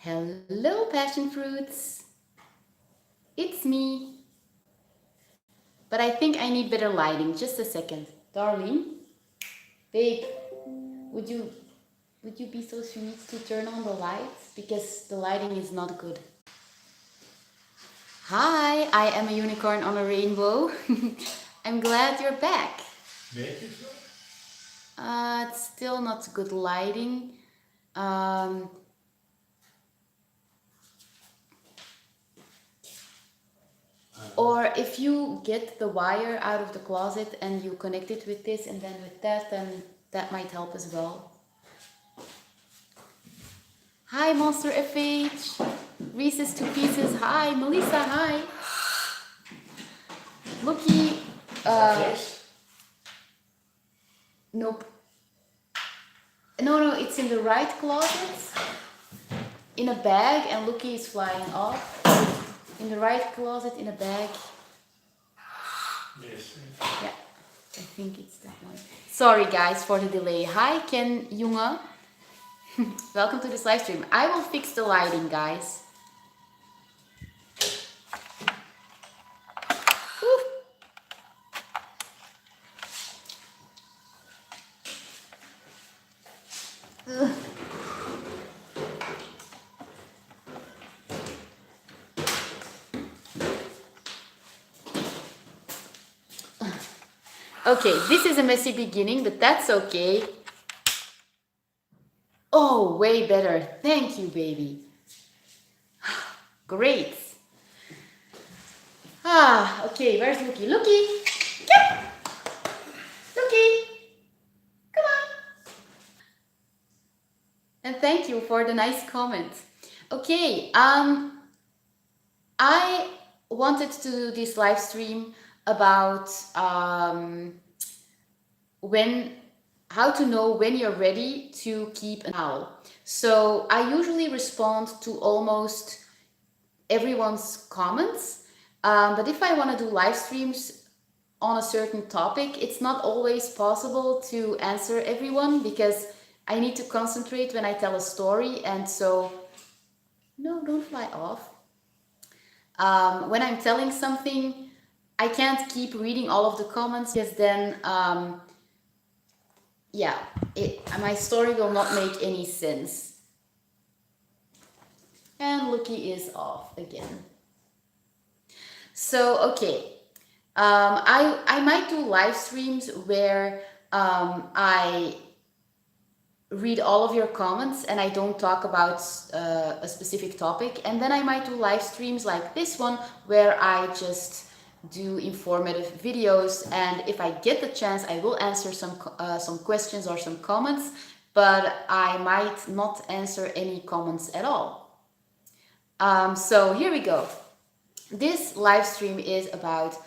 Hello, passion fruits. It's me. But I think I need better lighting. Just a second. Darling, babe, would you would you be so sweet to turn on the lights? Because the lighting is not good. Hi, I am a unicorn on a rainbow. I'm glad you're back. It's still not good lighting. Um, or if you get the wire out of the closet and you connect it with this and then with that, then that might help as well. Hi, Monster FH. Reese's Two Pieces. Hi, Melissa. Hi. Looky. Nope. No, it's in the right closet. In a bag, and Looky is flying off. In the right closet, in a bag. Yes. Yeah, I think it's that one. Sorry, guys, for the delay. Hi, Ken Junge. Welcome to this live stream. I will fix the lighting, guys. Woo. Ugh. Okay, this is a messy beginning, but that's okay. Oh, way better. Thank you, baby. Great. Okay, where's Looky? Looky! Yep. Looky! Come on! And thank you for the nice comment. Okay, I wanted to do this live stream about how to know when you're ready to keep an owl. So I usually respond to almost everyone's comments, but if I want to do live streams on a certain topic, it's not always possible to answer everyone because I need to concentrate when I tell a story, and so no, don't fly off. When I'm telling something, I can't keep reading all of the comments because then yeah, my story will not make any sense. And Looky is off again. So, okay, I might do live streams where I read all of your comments and I don't talk about a specific topic. And then I might do live streams like this one where I just do informative videos, and if I get the chance I will answer some questions or some comments, but I might not answer any comments at all. So here we go. This live stream is about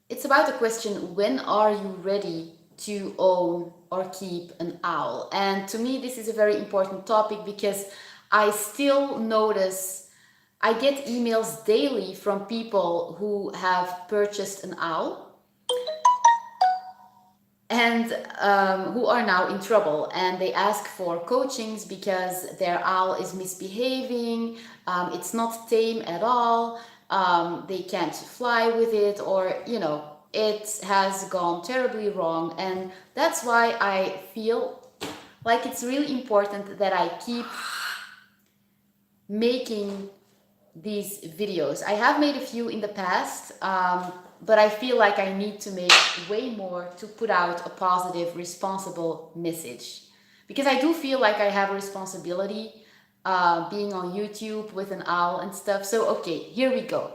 it's about the question, when are you ready to own or keep an owl? And to me this is a very important topic because I still notice I get emails daily from people who have purchased an owl and who are now in trouble, and they ask for coachings because their owl is misbehaving, it's not tame at all, they can't fly with it, or it has gone terribly wrong. And that's why I feel like it's really important that I keep making these videos. I have made a few in the past, but I feel like I need to make way more to put out a positive, responsible message. Because I do feel like I have a responsibility being on YouTube with an owl and stuff. So, okay, here we go.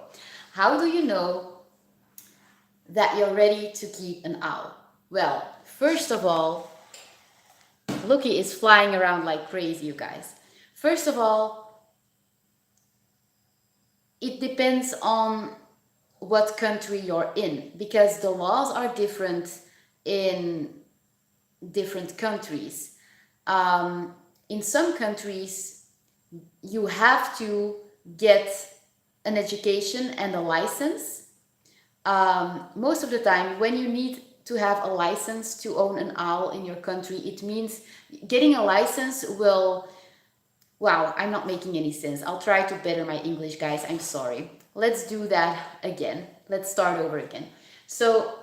How do you know that you're ready to keep an owl? Well, first of all, Looky is flying around like crazy, you guys. First of all, it depends on what country you're in, because the laws are different in different countries. In some countries, you have to get an education and a license. Most of the time, when you need to have a license to own an owl in your country. It means getting a license will... Wow, I'm not making any sense. I'll try to better my English, guys. I'm sorry. Let's do that again. Let's start over again. So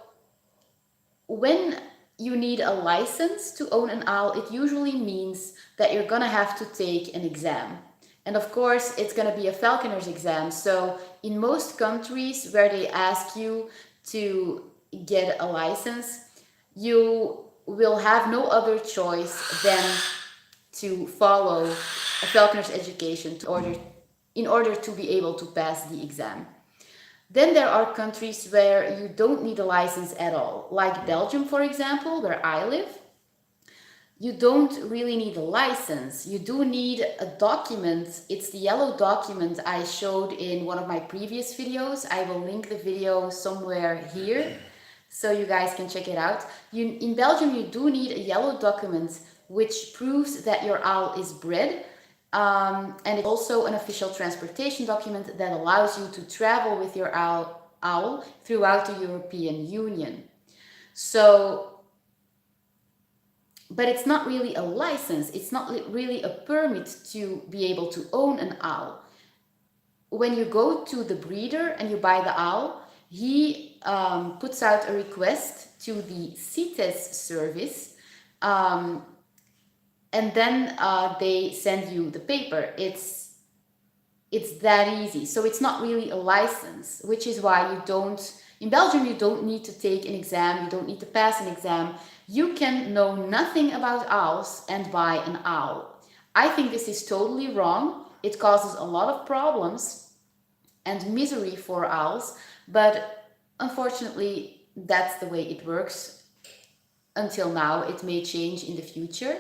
when you need a license to own an owl, it usually means that you're gonna have to take an exam. And of course, it's gonna be a falconer's exam. So in most countries where they ask you to get a license, you will have no other choice than to follow a falconer's education in order to be able to pass the exam. Then there are countries where you don't need a license at all, like Belgium, for example, where I live. You don't really need a license. You do need a document. It's the yellow document I showed in one of my previous videos. I will link the video somewhere here so you guys can check it out. In Belgium, you do need a yellow document which proves that your owl is bred. And it's also an official transportation document that allows you to travel with your owl throughout the European Union. So, but it's not really a license. It's not really a permit to be able to own an owl. When you go to the breeder and you buy the owl, he puts out a request to the CITES service, and then they send you the paper. It's that easy. So it's not really a license, which is why in Belgium, you don't need to take an exam. You don't need to pass an exam. You can know nothing about owls and buy an owl. I think this is totally wrong. It causes a lot of problems and misery for owls, but unfortunately, that's the way it works until now. It may change in the future.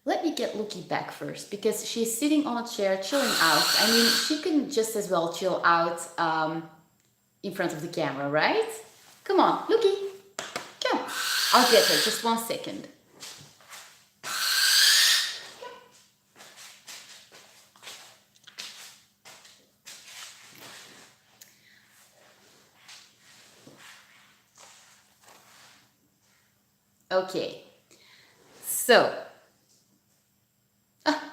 Let me get Lucky back first, because she's sitting on a chair chilling out. I mean, she can just as well chill out in front of the camera, right? Come on, Lucky, come. I'll get her, just 1 second. Okay, so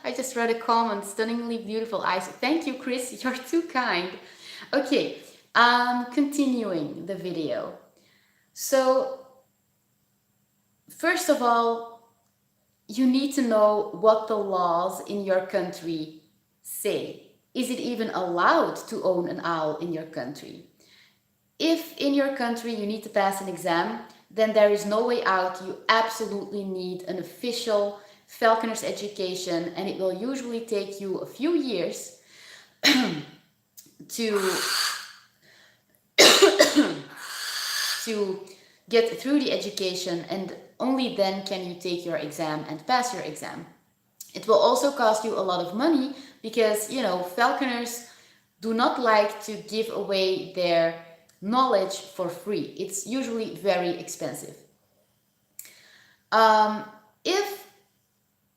I just read a comment, stunningly beautiful eyes. Thank you, Chris, you're too kind. Okay, continuing the video. So, first of all, you need to know what the laws in your country say. Is it even allowed to own an owl in your country? If in your country you need to pass an exam, then there is no way out. You absolutely need an official falconer's education, and it will usually take you a few years to get through the education, and only then can you take your exam and pass your exam. It will also cost you a lot of money because, falconers do not like to give away their knowledge for free. It's usually very expensive. If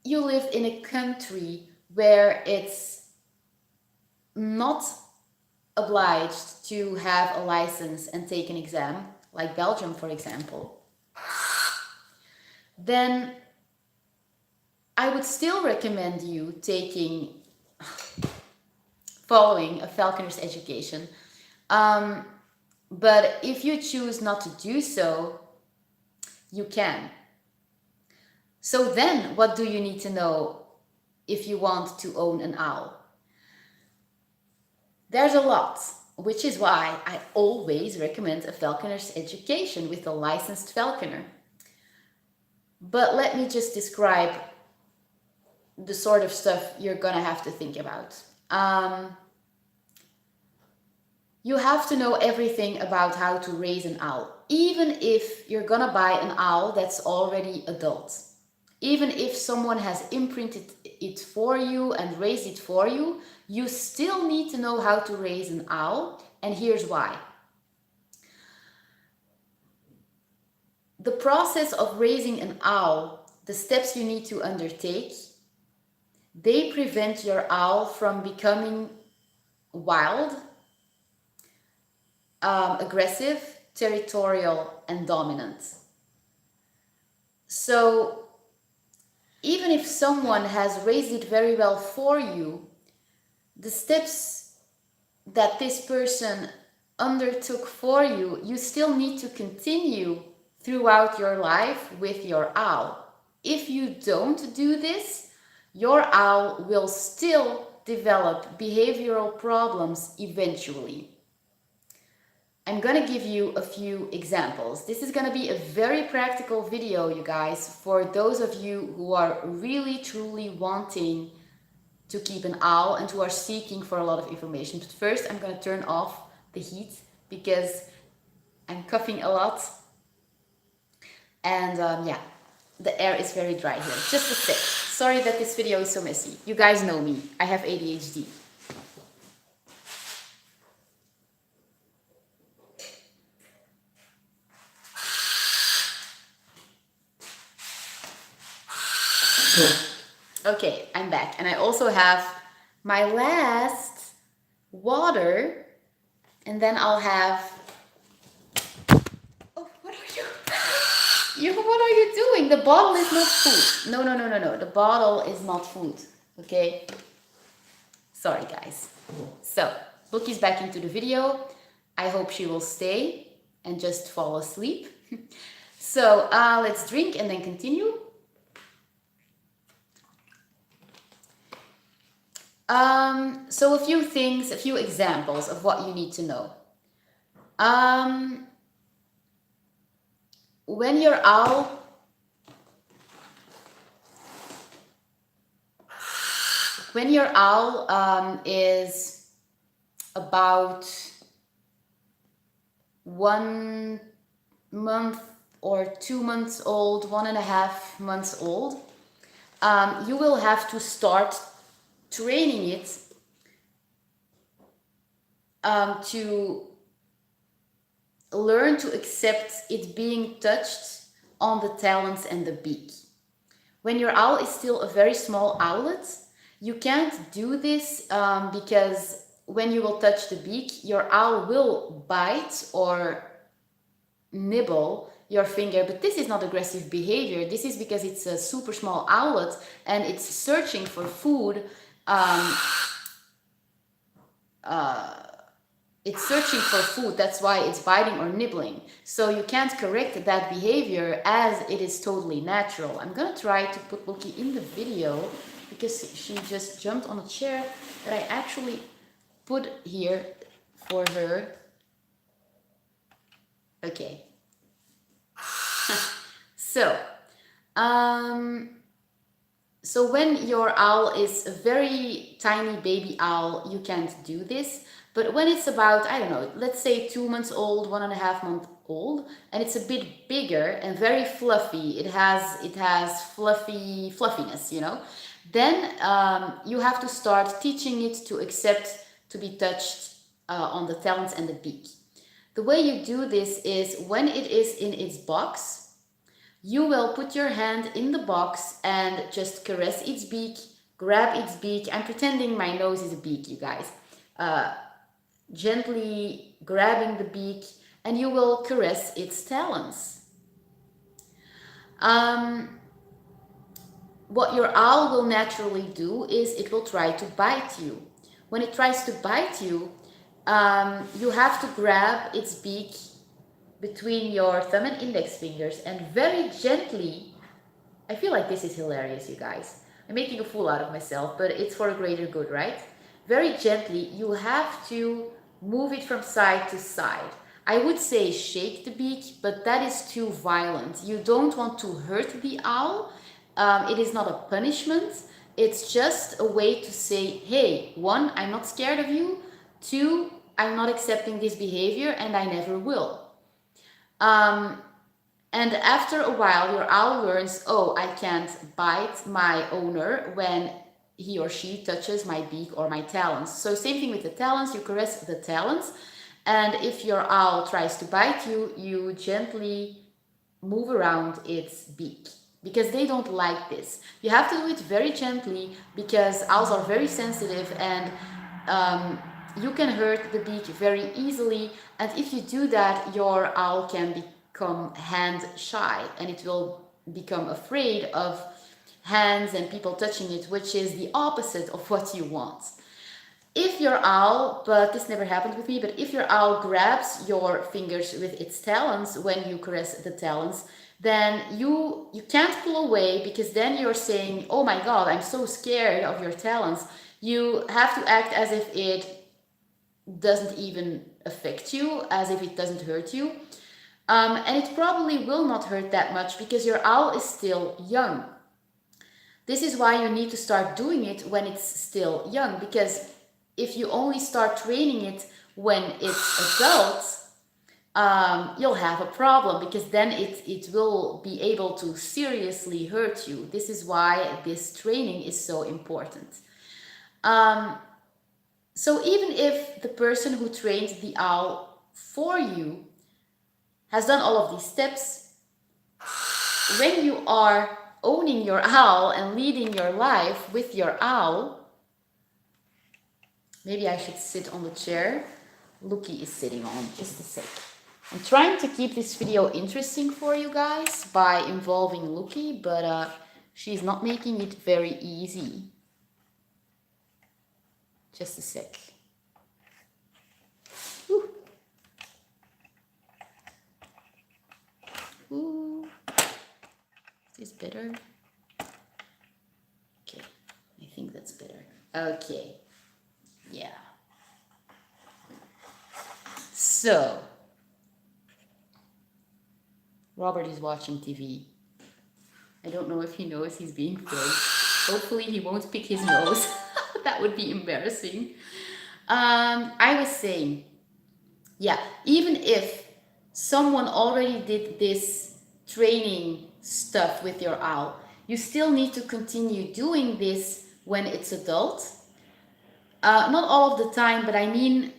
you live in a country where it's not obliged to have a license and take an exam, like Belgium, for example, then I would still recommend you following a falconer's education. But if you choose not to do so, you can. So then, what do you need to know if you want to own an owl? There's a lot, which is why I always recommend a falconer's education with a licensed falconer. But let me just describe the sort of stuff you're gonna have to think about. You have to know everything about how to raise an owl, even if you're gonna buy an owl that's already adult. Even if someone has imprinted it for you and raised it for you, you still need to know how to raise an owl, and here's why. The process of raising an owl, the steps you need to undertake, they prevent your owl from becoming wild, aggressive, territorial, and dominant. So even if someone has raised it very well for you, the steps that this person undertook for you, you still need to continue throughout your life with your owl. If you don't do this, your owl will still develop behavioral problems eventually. I'm gonna give you a few examples. This is gonna be a very practical video, you guys, for those of you who are really truly wanting to keep an owl and who are seeking for a lot of information. But first, I'm gonna turn off the heat because I'm coughing a lot. And yeah, the air is very dry here. Just a sec. Sorry that this video is so messy. You guys know me. I have ADHD. Okay, I'm back. And I also have my last water. And then I'll have... Oh, what are you? What are you doing? The bottle is not food. No, no, no, no, no. The bottle is not food. Okay? Sorry, guys. So, Bookie's back into the video. I hope she will stay and just fall asleep. So, let's drink and then continue. So a few things, a few examples of what you need to know. When your owl is about 1 month or 2 months old, 1.5 months old, you will have to start training it to learn to accept it being touched on the talons and the beak. When your owl is still a very small owlet, you can't do this because when you will touch the beak, your owl will bite or nibble your finger, but this is not aggressive behavior. This is because it's a super small owlet and it's searching for food. It's searching for food, that's why it's biting or nibbling. So you can't correct that behavior as it is totally natural. I'm gonna try to put Loki in the video because she just jumped on a chair that I actually put here for her. Okay. So when your owl is a very tiny baby owl, you can't do this. But when it's about, I don't know, let's say 2 months old, 1.5 month old, and it's a bit bigger and very fluffy, it has fluffiness, you know, then you have to start teaching it to accept to be touched on the talons and the beak. The way you do this is when it is in its box, you will put your hand in the box and just caress its beak, grab its beak. I'm pretending my nose is a beak, you guys. Gently grabbing the beak, and you will caress its talons. What your owl will naturally do is it will try to bite you. When it tries to bite you, you have to grab its beak between your thumb and index fingers and very gently... I feel like this is hilarious, you guys. I'm making a fool out of myself, but it's for a greater good, right? Very gently, you have to move it from side to side. I would say shake the beak, but that is too violent. You don't want to hurt the owl. It is not a punishment. It's just a way to say, hey, 1, I'm not scared of you. 2, I'm not accepting this behavior and I never will. And after a while, your owl learns, oh, I can't bite my owner when he or she touches my beak or my talons. So same thing with the talons, you caress the talons. And if your owl tries to bite you, you gently move around its beak because they don't like this. You have to do it very gently because owls are very sensitive and you can hurt the beak very easily. And if you do that, your owl can become hand shy and it will become afraid of hands and people touching it, which is the opposite of what you want. If your owl, but this never happened with me, but if your owl grabs your fingers with its talons when you caress the talons, then you can't pull away, because then you're saying, oh my god, I'm so scared of your talons. You have to act as if it doesn't even affect you, as if it doesn't hurt you. And it probably will not hurt that much because your owl is still young. This is why you need to start doing it when it's still young, because if you only start training it when it's adult, you'll have a problem, because then it will be able to seriously hurt you. This is why this training is so important. So even if the person who trained the owl for you has done all of these steps, when you are owning your owl and leading your life with your owl, maybe I should sit on the chair Lucky is sitting on, just a sec. I'm trying to keep this video interesting for you guys by involving Lucky, but she's not making it very easy. Just a sec. Ooh. Ooh. Is this better? Okay, I think that's better. Okay, yeah. So, Robert is watching TV. I don't know if he knows he's being filmed. Hopefully he won't pick his nose. That would be embarrassing. I was saying, yeah, even if someone already did this training stuff with your owl, you still need to continue doing this when it's adult. Not all of the time, but I mean,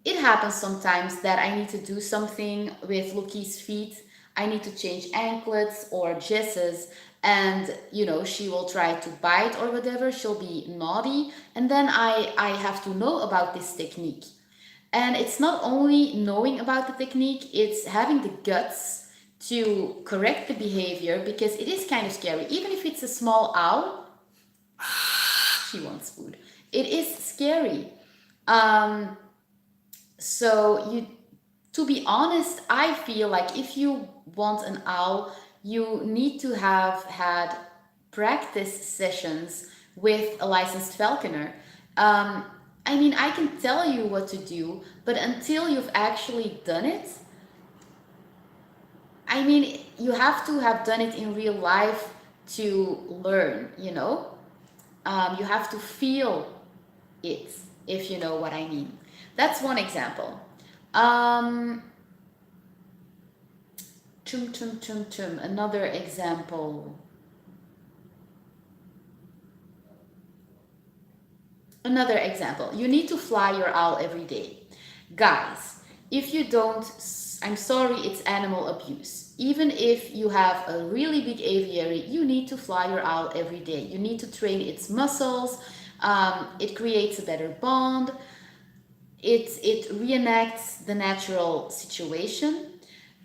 it happens sometimes that I need to do something with Lucky's feet. I need to change anklets or jesses, and you know, she will try to bite or whatever. She'll be naughty, and then I have to know about this technique. And it's not only knowing about the technique, it's having the guts to correct the behavior, because it is kind of scary. Even if it's a small owl, she wants food. It is scary. So to be honest, I feel like if you want an owl, you need to have had practice sessions with a licensed falconer. I mean, I can tell you what to do, but until you've actually done it, I mean, you have to have done it in real life to learn, you know? You have to feel it, if you know what I mean. That's one example. Another example. Another example. You need to fly your owl every day. Guys, if you don't, I'm sorry, it's animal abuse. Even if you have a really big aviary, you need to fly your owl every day. You need to train its muscles. It creates a better bond. It reenacts the natural situation.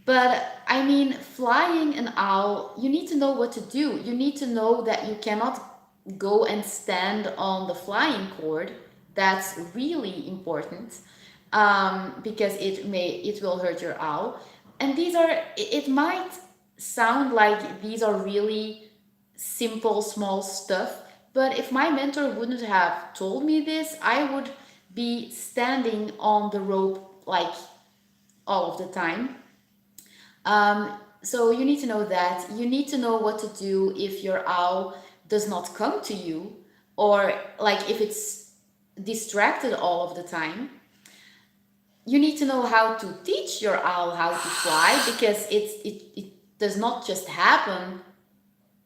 But I mean, flying an owl, you need to know what to do. You need to know that you cannot go and stand on the flying cord. That's really important, because it will hurt your owl. And it might sound like these are really simple, small stuff, but if my mentor wouldn't have told me this, I would be standing on the rope like all of the time. So you need to know that. You need to know what to do if your owl does not come to you, or like if it's distracted all of the time. You need to know how to teach your owl how to fly, because it does not just happen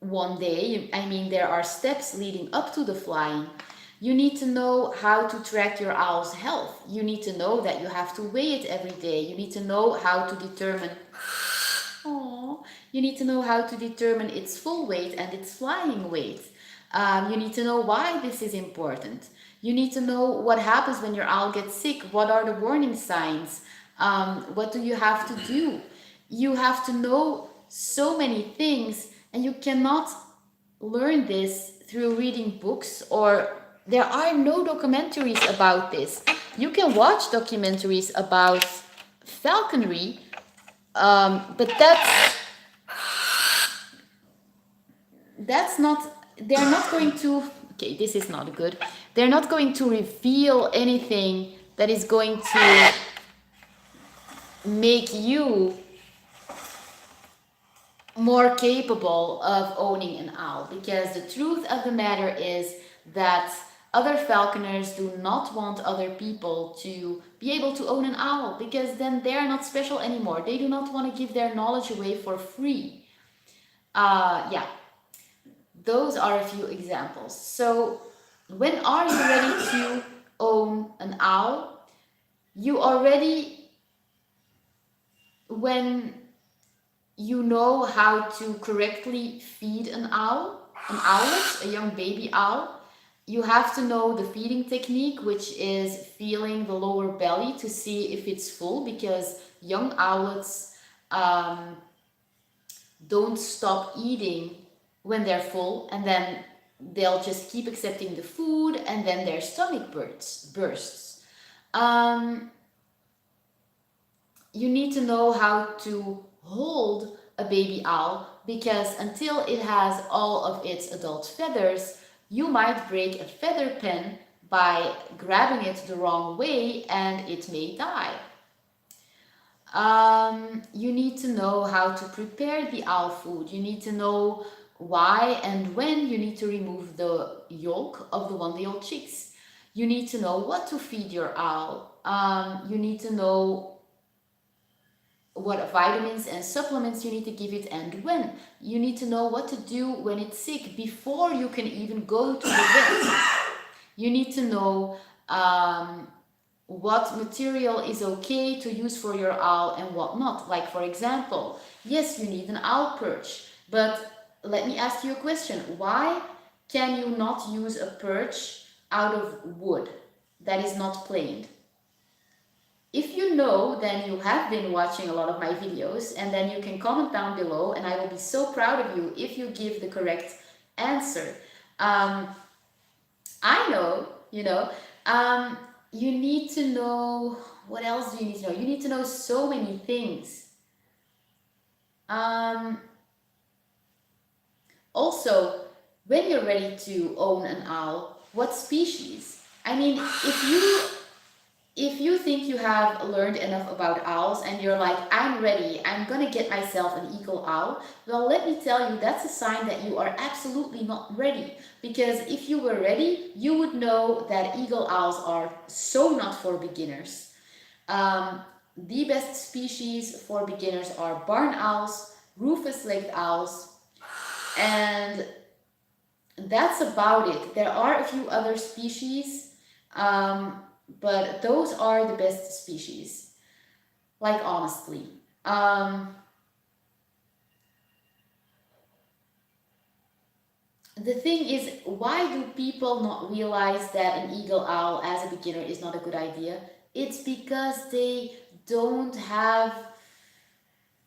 one day. I mean, there are steps leading up to the flying. You need to know how to track your owl's health. You need to know that you have to weigh it every day. You need to know how to determine you need to know how to determine its full weight and its flying weight. You need to know why this is important. You need to know what happens when your owl gets sick. What are the warning signs? What do you have to do? You have to know so many things, And you cannot learn this through reading books, or there are no documentaries about this. You can watch documentaries about falconry, but that's not, they're not going to, okay, this is not good. They're not going to reveal anything that is going to make you more capable of owning an owl, because the truth of the matter is that other falconers do not want other people to be able to own an owl, because then they're not special anymore. They do not want to give their knowledge away for free. Yeah, those are a few examples. So when are you ready to own an owl? You already, when you know how to correctly feed an owl, an owlet, a young baby owl. You have to know the feeding technique, which is feeling the lower belly to see if it's full, because young owlets don't stop eating when they're full, and then they'll just keep accepting the food, and then their stomach bursts. You need to know how to hold a baby owl, because until it has all of its adult feathers, you might break a feather pen by grabbing it the wrong way, and it may die. You need to know how to prepare the owl food. You need to know why and when you need to remove the yolk of the 1-day-old chicks. You need to know what to feed your owl. You need to know what vitamins and supplements you need to give it and when. You need to know what to do when it's sick before you can even go to the vet. You need to know what material is okay to use for your owl and what not. Like, for example, yes, you need an owl perch, but let me ask you a question. Why can you not use a perch out of wood that is not planed? If you know, then you have been watching a lot of my videos, and then you can comment down below, and I will be so proud of you if you give the correct answer. I know, you need to know, what else do you need to know? You need to know so many things. Also, when you're ready to own an owl, what species? I mean, if you think you have learned enough about owls and you're like, I'm ready, I'm gonna get myself an eagle owl, well, let me tell you, that's a sign that you are absolutely not ready. Because if you were ready, you would know that eagle owls are so not for beginners. The best species for beginners are barn owls, rufous-legged owls, and that's about it. There are a few other species, but those are the best species, like, honestly. The thing is, why do people not realize that an eagle owl as a beginner is not a good idea? It's because they don't have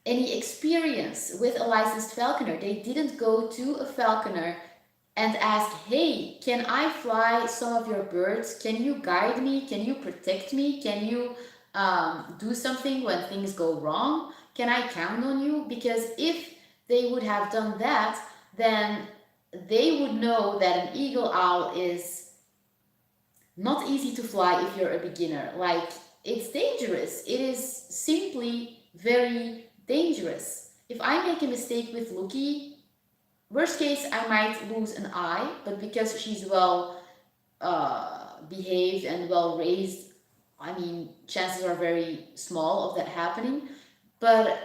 any experience with a licensed falconer. They didn't go to a falconer and ask, hey, can I fly some of your birds? Can you guide me? Can you protect me? Can you do something when things go wrong? Can I count on you? Because if they would have done that, then they would know that an eagle owl is not easy to fly if you're a beginner. Like, it's dangerous. It is simply very dangerous. If I make a mistake with Lucky, worst case, I might lose an eye, but because she's well behaved and well raised, I mean, chances are very small of that happening. But,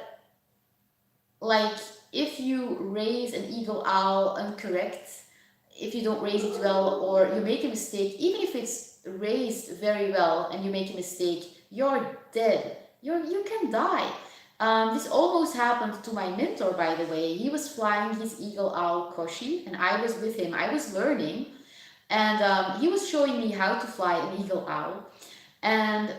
like, if you raise an eagle owl incorrect, if you don't raise it well, or you make a mistake, even if it's raised very well and you make a mistake, you're dead. You can die. This almost happened to my mentor, by the way. He was flying his eagle owl Koshi, and I was with him. I was learning, and he was showing me how to fly an eagle owl. And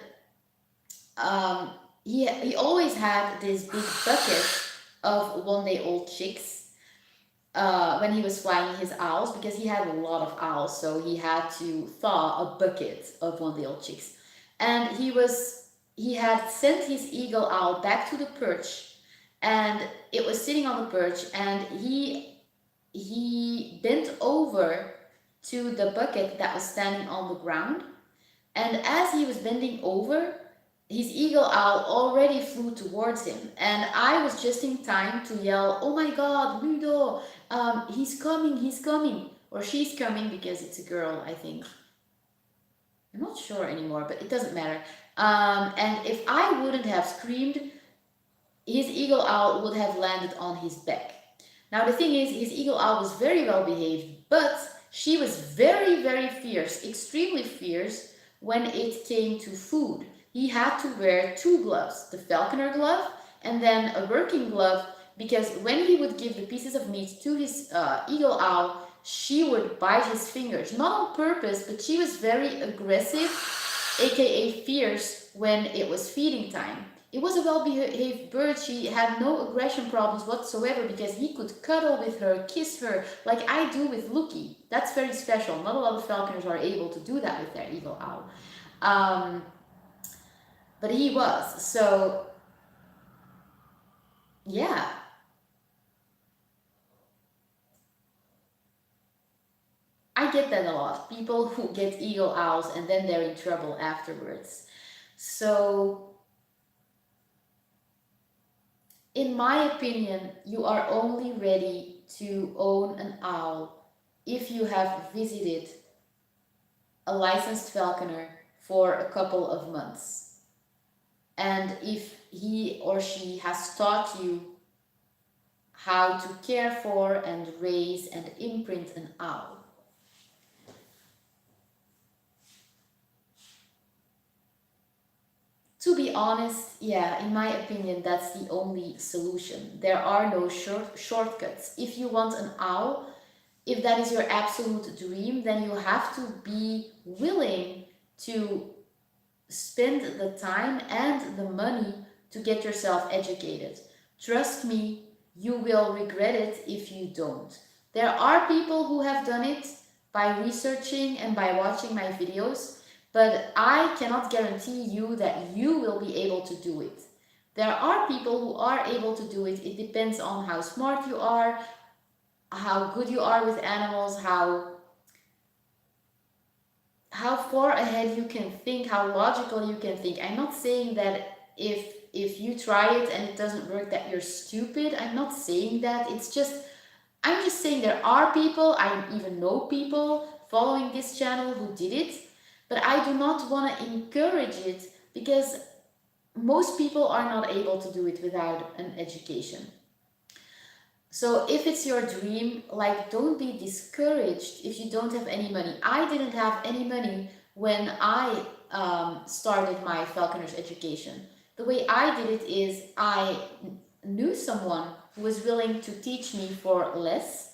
he always had this big bucket of 1-day-old chicks, when he was flying his owls, because he had a lot of owls, so he had to thaw a bucket of one of the old chicks. And he had sent his eagle owl back to the perch, and it was sitting on the perch, and he bent over to the bucket that was standing on the ground, and as he was bending over, his eagle owl already flew towards him, and I was just in time to yell, "Oh my God, Ludo! He's coming! He's coming!" Or she's coming, because it's a girl, I think. I'm not sure anymore, but it doesn't matter. And if I wouldn't have screamed, his eagle owl would have landed on his back. Now the thing is, his eagle owl was very well behaved, but she was very, very fierce, extremely fierce when it came to food. He had to wear two gloves, the falconer glove and then a working glove, because when he would give the pieces of meat to his eagle owl, she would bite his fingers. Not on purpose, but she was very aggressive, aka fierce, when it was feeding time. It was a well-behaved bird. She had no aggression problems whatsoever, because he could cuddle with her, kiss her, like I do with Lucky. That's very special. Not a lot of falconers are able to do that with their eagle owl. But he was. So, yeah. I get that a lot. People who get eagle owls and then they're in trouble afterwards. So, in my opinion, you are only ready to own an owl if you have visited a licensed falconer for a couple of months. And if he or she has taught you how to care for and raise and imprint an owl. To be honest, yeah, in my opinion, that's the only solution. There are no shortcuts. If you want an owl, if that is your absolute dream, then you have to be willing to spend the time and the money to get yourself educated. Trust me, you will regret it if you don't. There are people who have done it by researching and by watching my videos, but I cannot guarantee you that you will be able to do it. There are people who are able to do it. It depends on how smart you are, how good you are with animals, how far ahead you can think, how logical you can think. I'm not saying that if you try it and it doesn't work that you're stupid. I'm not saying that. I'm just saying there are people, I even know people following this channel who did it, but I do not want to encourage it, because most people are not able to do it without an education. So if it's your dream, like, don't be discouraged if you don't have any money. I didn't have any money when I started my falconer's education. The way I did it is I knew someone who was willing to teach me for less,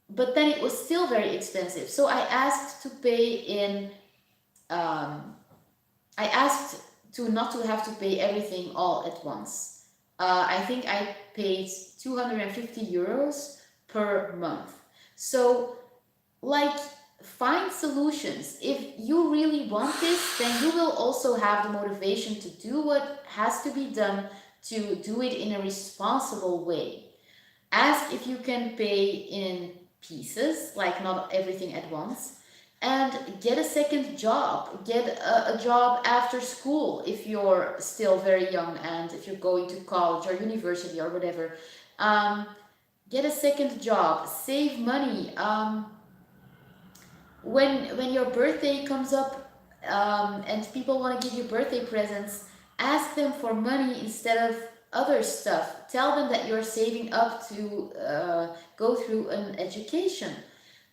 but then it was still very expensive. So I asked to pay in, I asked to not to have to pay everything all at once. I think I paid 250 euros per month. So, like, find solutions. If you really want this, then you will also have the motivation to do what has to be done to do it in a responsible way. Ask if you can pay in pieces, like not everything at once, and get a second job. Get a job after school if you're still very young and if you're going to college or university or whatever. Get a second job, save money. When your birthday comes up, and people want to give you birthday presents, ask them for money instead of other stuff. Tell them that you're saving up to go through an education.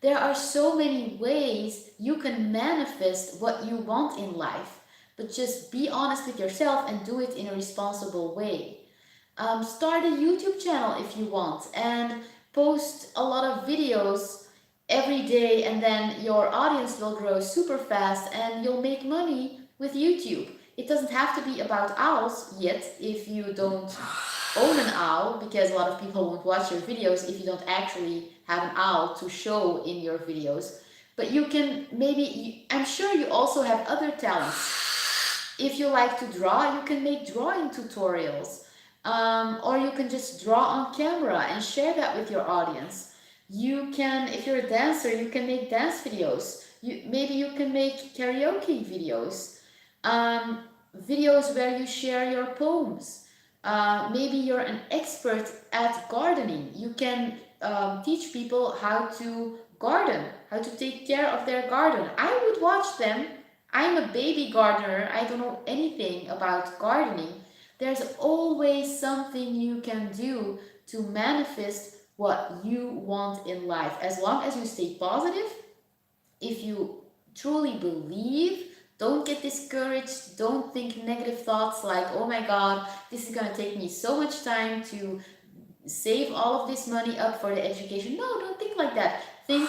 There are so many ways you can manifest what you want in life, but just be honest with yourself and do it in a responsible way. Start a YouTube channel if you want and post a lot of videos every day, and then your audience will grow super fast and you'll make money with YouTube. It doesn't have to be about owls yet if you don't own an owl, because a lot of people won't watch your videos if you don't actually have an owl to show in your videos. But you can maybe, I'm sure you also have other talents. If you like to draw, you can make drawing tutorials. Or you can just draw on camera and share that with your audience. You can, if you're a dancer, you can make dance videos. Maybe you can make karaoke videos. Videos where you share your poems. Maybe you're an expert at gardening. You can teach people how to garden, how to take care of their garden. I would watch them. I'm a baby gardener. I don't know anything about gardening. There's always something you can do to manifest what you want in life. As long as you stay positive, if you truly believe, don't get discouraged, don't think negative thoughts like, oh my god, this is going to take me so much time to save all of this money up for the education. No, don't think like that. Think,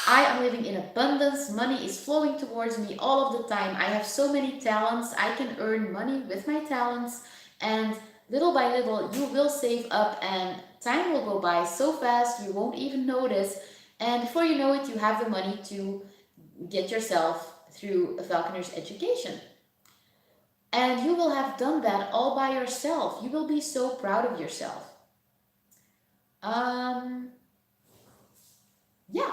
I am living in abundance, money is flowing towards me all of the time. I have so many talents, I can earn money with my talents, and little by little you will save up and time will go by so fast you won't even notice, and before you know it, you have the money to get yourself through a falconer's education. And you will have done that all by yourself. You will be so proud of yourself. Yeah.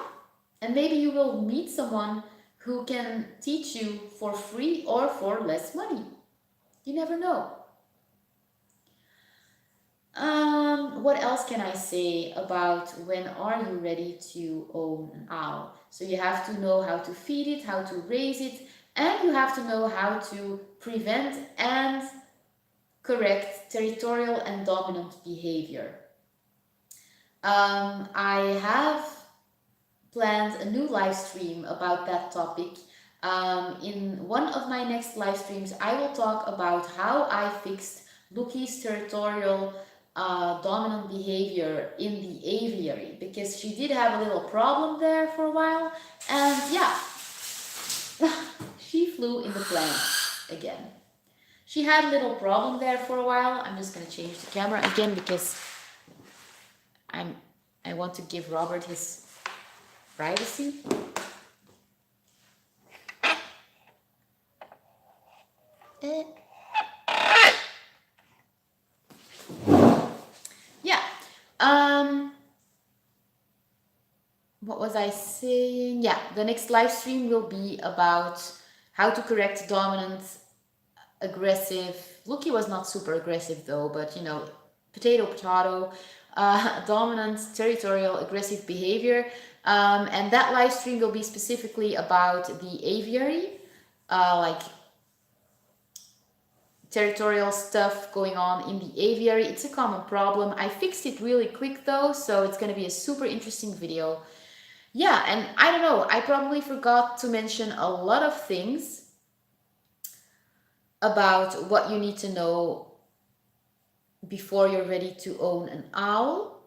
And maybe you will meet someone who can teach you for free or for less money. You never know. What else can I say about when are you ready to own an owl? So you have to know how to feed it, how to raise it, and you have to know how to prevent and correct territorial and dominant behavior. I have planned a new live stream about that topic. In one of my next live streams, I will talk about how I fixed Lookie's territorial dominant behavior in the aviary, because she did have a little problem there for a while, and yeah, she flew in the plane again. She had a little problem there for a while. I'm just gonna change the camera again because I want to give Robert his privacy. Yeah. What was I saying? Yeah, the next live stream will be about how to correct dominant, aggressive. Lookie was not super aggressive though, but you know, potato, potato, dominant, territorial, aggressive behavior. And that live stream will be specifically about the aviary, like territorial stuff going on in the aviary. It's a common problem. I fixed it really quick though, so it's going to be a super interesting video. Yeah, and I don't know, I probably forgot to mention a lot of things about what you need to know before you're ready to own an owl.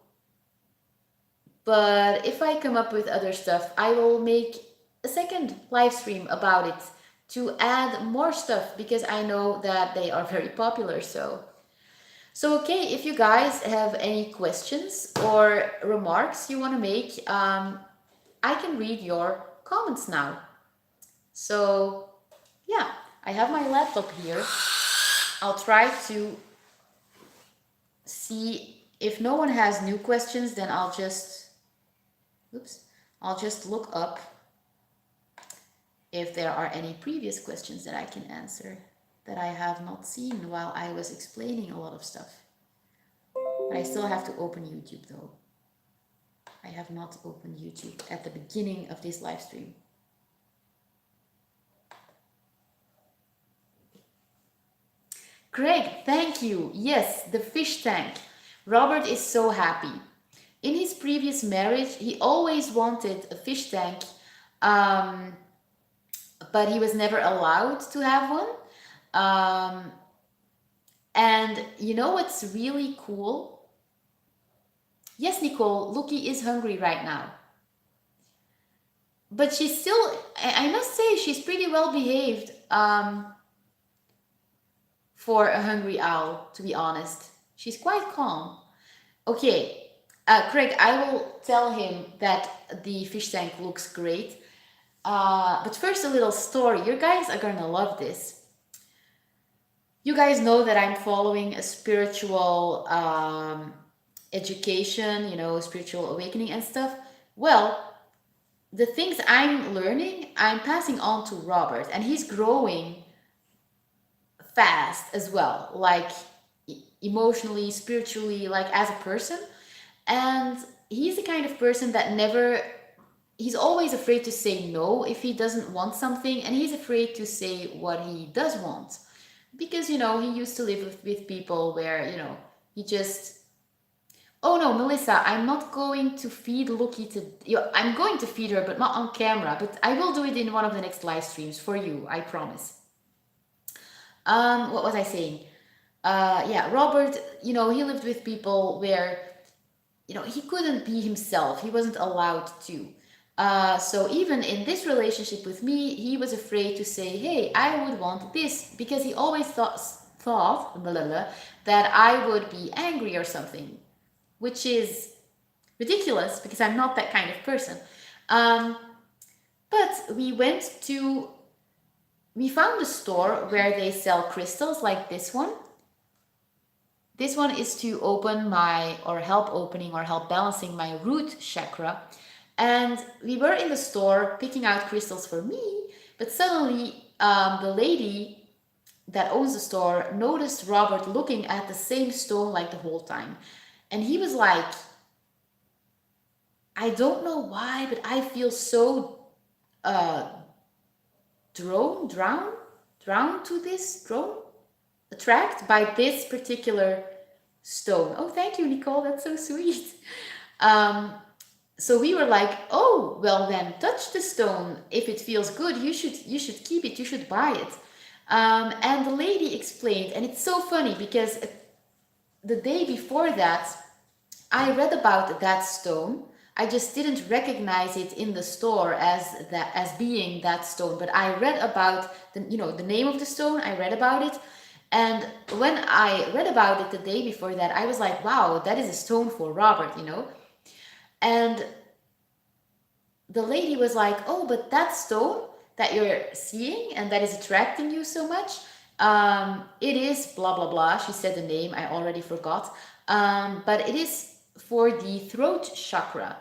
But if I come up with other stuff, I will make a second live stream about it to add more stuff, because I know that they are very popular. So okay, if you guys have any questions or remarks you want to make, I can read your comments now. So yeah, I have my laptop here. I'll try to see if no one has new questions, then I'll just look up if there are any previous questions that I can answer that I have not seen while I was explaining a lot of stuff. But I still have to open YouTube though. I have not opened YouTube at the beginning of this live stream. Craig, thank you. Yes, the fish tank. Robert is so happy. In his previous marriage, he always wanted a fish tank, but he was never allowed to have one. And you know what's really cool? Yes, Nicole, Lookie is hungry right now. But she's still, I must say, she's pretty well behaved for a hungry owl, to be honest. She's quite calm. Okay, Craig, I will tell him that the fish tank looks great. But first, a little story. You guys are gonna love this. You guys know that I'm following a spiritual education, spiritual awakening and stuff. Well, the things I'm learning, I'm passing on to Robert, and he's growing fast as well, like emotionally, spiritually, like as a person. And he's the kind of person that never, he's always afraid to say no if he doesn't want something, and he's afraid to say what he does want. Because, he used to live with people where, he just, oh no, Melissa, I'm not going to feed Lucky to, I'm going to feed her, but not on camera, but I will do it in one of the next live streams for you, I promise. What was I saying? Yeah, Robert, he lived with people where, he couldn't be himself. He wasn't allowed to. So even in this relationship with me, he was afraid to say, "Hey, I would want this," because he always thought blah, blah, blah, that I would be angry or something, which is ridiculous because I'm not that kind of person. But we found a store where they sell crystals like this one. This one is to open or help opening or help balancing my root chakra. And we were in the store picking out crystals for me, but suddenly the lady that owns the store noticed Robert looking at the same stone like the whole time. And he was like, I don't know why, but I feel so uh, attract by this particular stone. Oh, thank you, Nicole. That's so sweet. So we were like, oh, well then touch the stone. If it feels good, you should keep it. You should buy it. And the lady explained, and it's so funny because the day before that, I read about that stone. I just didn't recognize it in the store as being that stone, but I read about the name of the stone. I read about it, and when I read about it the day before that, I was like, wow, that is a stone for Robert. And the lady was like, oh, but that stone that you're seeing and that is attracting you so much, it is blah, blah, blah. She said the name, I already forgot. But it is for the throat chakra.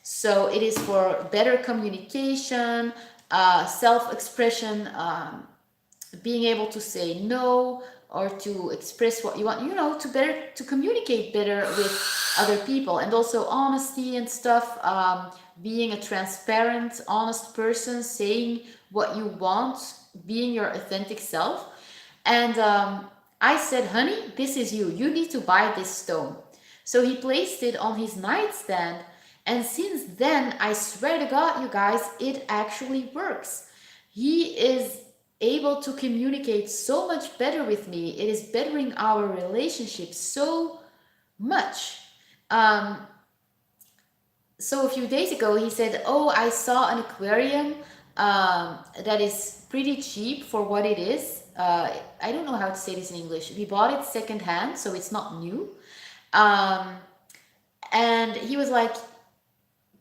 So it is for better communication, self-expression, being able to say no or to express what you want, to communicate better with other people, and also honesty and stuff, being a transparent, honest person, saying what you want, being your authentic self. And I said, honey, this is you. You need to buy this stone. So he placed it on his nightstand. And since then, I swear to God, you guys, it actually works. He is able to communicate so much better with me. It is bettering our relationship so much. So a few days ago, he said, oh, I saw an aquarium that is pretty cheap for what it is. I don't know how to say this in English. We bought it secondhand, so it's not new. And he was like,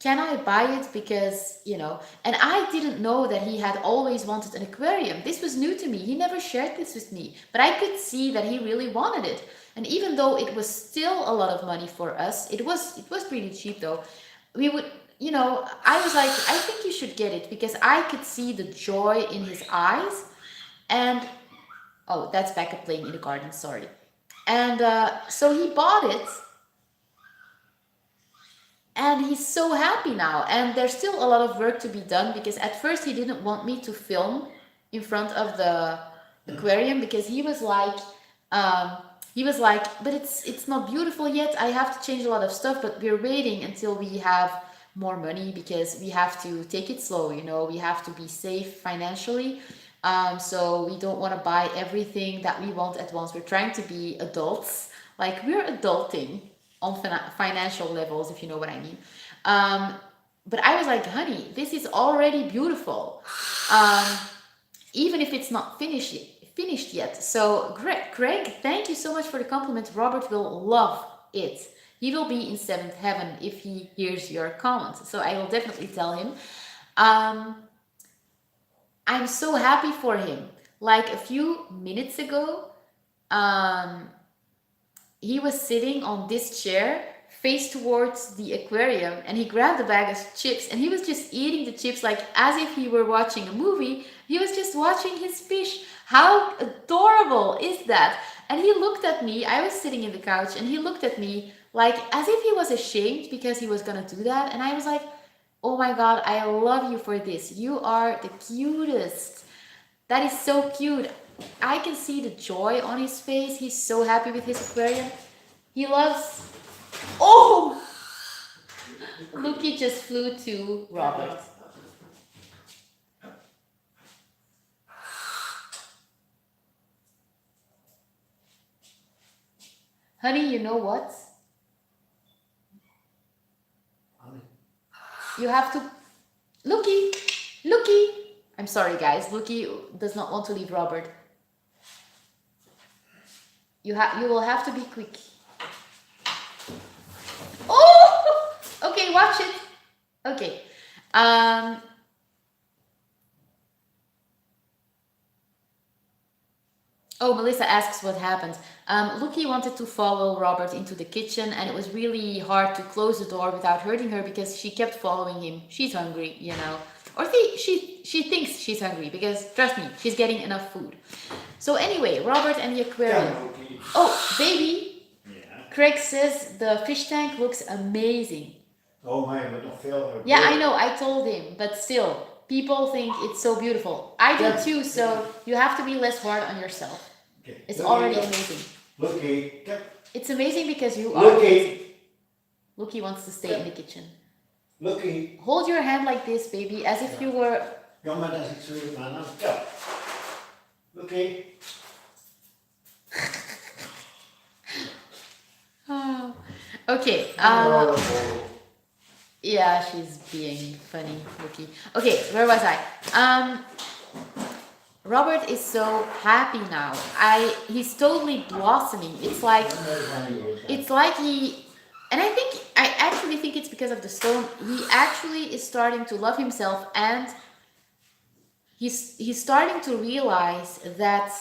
can I buy it? Because, and I didn't know that he had always wanted an aquarium. This was new to me. He never shared this with me, but I could see that he really wanted it. And even though it was still a lot of money for us, it was pretty cheap though. We would, I was like, I think you should get it, because I could see the joy in his eyes. And, oh, that's backup playing in the garden, sorry. And so he bought it. And he's so happy now. And there's still a lot of work to be done, because at first he didn't want me to film in front of the aquarium, because he was like, but it's not beautiful yet. I have to change a lot of stuff, but we're waiting until we have more money, because we have to take it slow. We have to be safe financially. So we don't want to buy everything that we want at once. We're trying to be adults. Like, we're adulting on financial levels, if you know what I mean. But I was like, honey, this is already beautiful. Even if it's not finished finished yet. So Greg, thank you so much for the compliment. Robert will love it. He will be in seventh heaven if he hears your comments. So I will definitely tell him. I'm so happy for him. Like a few minutes ago, he was sitting on this chair face towards the aquarium, and he grabbed a bag of chips and he was just eating the chips like as if he were watching a movie. He was just watching his fish. How adorable is that? And he looked at me. I was sitting in the couch and he looked at me like as if he was ashamed because he was gonna do that. And I was like, oh my god, I love you for this. You are the cutest. That is so cute. I can see the joy on his face. He's so happy with his aquarium. He loves... Oh! Lucky just flew to Robert. Honey, you know what? You have to... Lucky! Lucky! I'm sorry, guys. Lucky does not want to leave Robert. You will have to be quick. Oh! Okay, watch it. Okay. Oh, Melissa asks what happened. Lucky wanted to follow Robert into the kitchen, and it was really hard to close the door without hurting her because she kept following him. She's hungry, you know. Or she thinks she's hungry because, trust me, she's getting enough food. So anyway, Robert and the aquarium. Oh, baby. Yeah. Craig says the fish tank looks amazing. Oh man, but not veel. Yeah, I know, I told him, but still, people think it's so beautiful. I do too, so you have to be less hard on yourself. Okay. It's already amazing. Lucky. It's amazing because you are amazing. Lucky wants to stay in the kitchen. Lucky. Hold your hand like this, baby, as if you were... Ja, maar dat is iets zo aan. Ja. Lucky. Oh. Okay. Yeah, she's being funny, Lucky. Okay, where was I? Robert is so happy now. He's totally blossoming. It's like he, and I actually think it's because of the stone. He actually is starting to love himself, and he's starting to realize that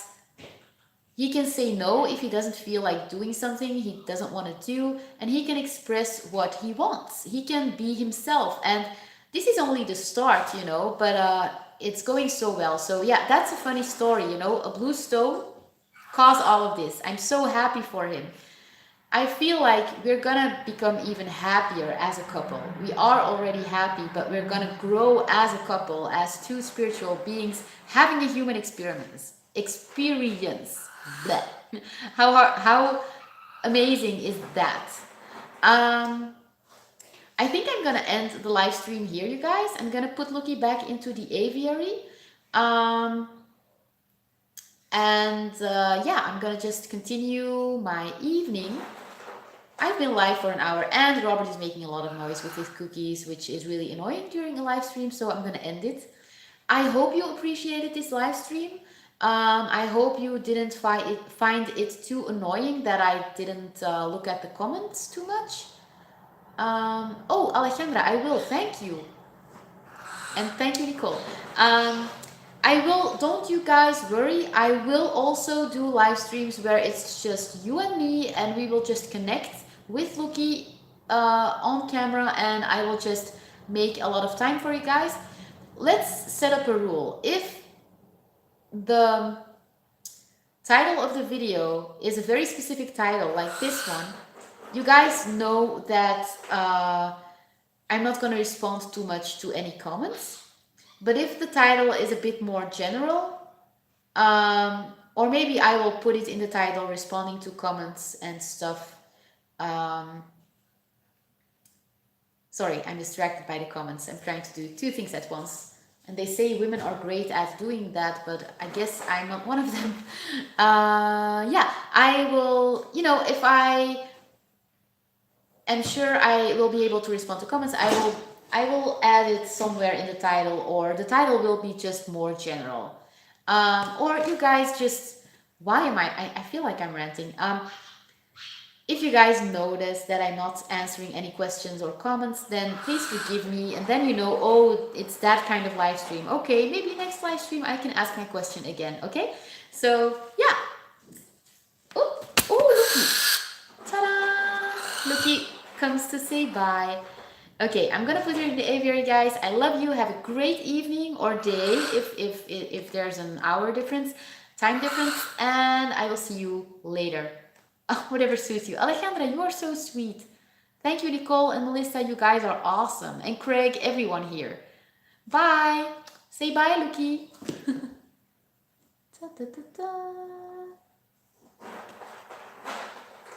he can say no if he doesn't feel like doing something he doesn't want to do, and he can express what he wants. He can be himself, and this is only the start, you know, but it's going so well. So yeah, that's a funny story, you know, a blue stone caused all of this. I'm so happy for him. I feel like we're gonna become even happier as a couple. We are already happy, but we're gonna grow as a couple, as two spiritual beings having a human experience. Blech. How amazing is that? I think I'm gonna end the live stream here, you guys. I'm gonna put Lucky back into the aviary. Yeah, I'm gonna just continue my evening. I've been live for an hour, and Robert is making a lot of noise with his cookies, which is really annoying during a live stream, so I'm gonna end it. I hope you appreciated this live stream. I hope you didn't find it too annoying that I didn't look at the comments too much. Oh, Alejandra, I will. Thank you. And thank you, Nicole. I will, don't you guys worry, I will also do live streams where it's just you and me, and we will just connect with Lucky on camera, and I will just make a lot of time for you guys. Let's set up a rule. If the title of the video is a very specific title, like this one, you guys know that I'm not going to respond too much to any comments. But if the title is a bit more general, or maybe I will put it in the title responding to comments and stuff. Sorry, I'm distracted by the comments. I'm trying to do two things at once. And they say women are great at doing that, but I guess I'm not one of them. Yeah, I will, you know, if I am sure I will be able to respond to comments, I will add it somewhere in the title, or the title will be just more general. Or you guys just, why am I feel like I'm ranting. If you guys notice that I'm not answering any questions or comments, then please forgive me. And then you know, oh, it's that kind of live stream. Okay, maybe next live stream I can ask my question again. Okay, so yeah. Oh, oh, Lucky. Ta-da! Lucky comes to say bye. Okay, I'm gonna put her in the aviary, guys. I love you. Have a great evening or day if there's an hour difference, time difference, and I will see you later. Whatever suits you. Alejandra, you are so sweet. Thank you, Nicole and Melissa. You guys are awesome. And Craig, everyone here. Bye. Say bye, Lucky. Ta -ta -ta -ta.